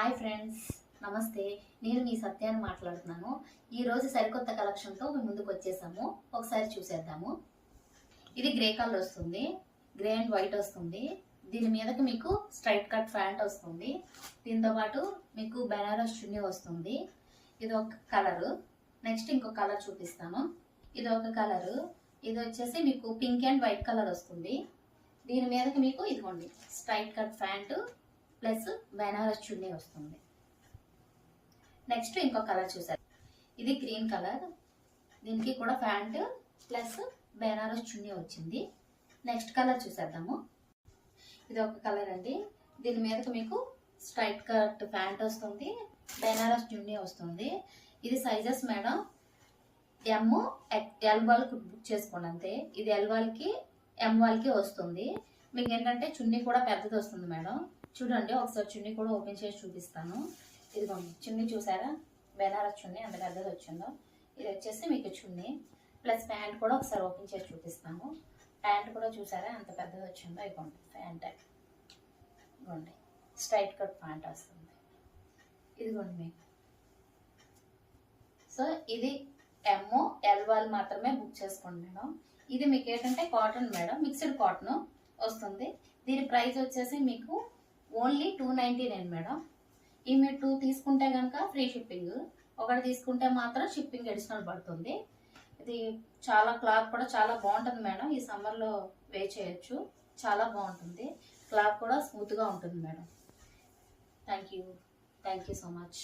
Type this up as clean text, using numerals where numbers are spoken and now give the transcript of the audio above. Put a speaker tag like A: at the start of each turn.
A: Hi friends, నమస్తే. నేను మీ సత్యాన్ని మాట్లాడుతున్నాను. ఈరోజు సరికొత్త కలెక్షన్తో మీ ముందుకు వచ్చేసాము. ఒకసారి చూసేద్దాము. ఇది గ్రే కలర్ వస్తుంది, గ్రే అండ్ వైట్ వస్తుంది. దీని మీదకి మీకు స్ట్రైట్ కట్ ప్యాంట్ వస్తుంది. దీంతో పాటు మీకు బెనారస్ చున్నీ వస్తుంది. ఇది ఒక కలరు. నెక్స్ట్ ఇంకో కలర్ చూపిస్తాను. ఇది ఒక కలరు. ఇది వచ్చేసి మీకు పింక్ అండ్ వైట్ కలర్ వస్తుంది. దీని మీదకి మీకు ఇదిగోండి straight cut pant plus Banaras చున్నీ వస్తుంది. నెక్స్ట్ ఇంకో కలర్ చూసారు, ఇది గ్రీన్ కలర్. దీనికి కూడా ప్యాంట్ ప్లస్ బెనారస్ చున్నీ వచ్చింది. నెక్స్ట్ కలర్ చూసేద్దాము. ఇది ఒక కలర్ అండి. దీని మీదకి మీకు స్ట్రైట్ కట్ ప్యాంట్ వస్తుంది, బెనారస్ చున్నీ వస్తుంది. ఇది సైజెస్ మేడం ఎమ్ ఎల్ వాళ్ళకి బుక్ చేసుకోండి అంతే. ఇది ఎల్ వాళ్ళకి ఎం వాళ్ళకి వస్తుంది. మీకు ఏంటంటే చున్నీ కూడా పెద్దది వస్తుంది మేడం. చూడండి, ఒకసారి చున్నీ కూడా ఓపెన్ చేసి చూపిస్తాను. ఇదిగోండి చున్నీ చూసారా, బెనారస్ చున్నీ ఎంత పెద్దది వచ్చిందో. ఇది వచ్చేసి మీకు చున్నీ ప్లస్ ప్యాంట్ కూడా ఒకసారి ఓపెన్ చేసి చూపిస్తాను. ప్యాంట్ కూడా చూసారా ఎంత పెద్దది వచ్చిందో. ఇదిగోండి ప్యాంట్, ఇదిగోండి స్ట్రైట్ కట్ ప్యాంట్ వస్తుంది. ఇదిగోండి మీకు. సో ఇది ఎమ్ ఎల్ వాళ్ళు మాత్రమే బుక్ చేసుకోండి మేడం. ఇది మీకు ఏంటంటే కాటన్ మేడం, మిక్స్డ్ కాటన్ వస్తుంది. దీని ప్రైస్ వచ్చేసి మీకు ఓన్లీ 299 మేడం. ఈ మీరు 2 తీసుకుంటే కనుక ఫ్రీ షిప్పింగ్, ఒకటి తీసుకుంటే మాత్రం షిప్పింగ్ అడిషనల్ పడుతుంది. ఇది చాలా క్లాత్ కూడా చాలా బాగుంటుంది మేడం. ఈ సమ్మర్లో వే చేయొచ్చు, చాలా బాగుంటుంది. క్లాత్ కూడా స్మూత్గా ఉంటుంది madam. Thank you so much.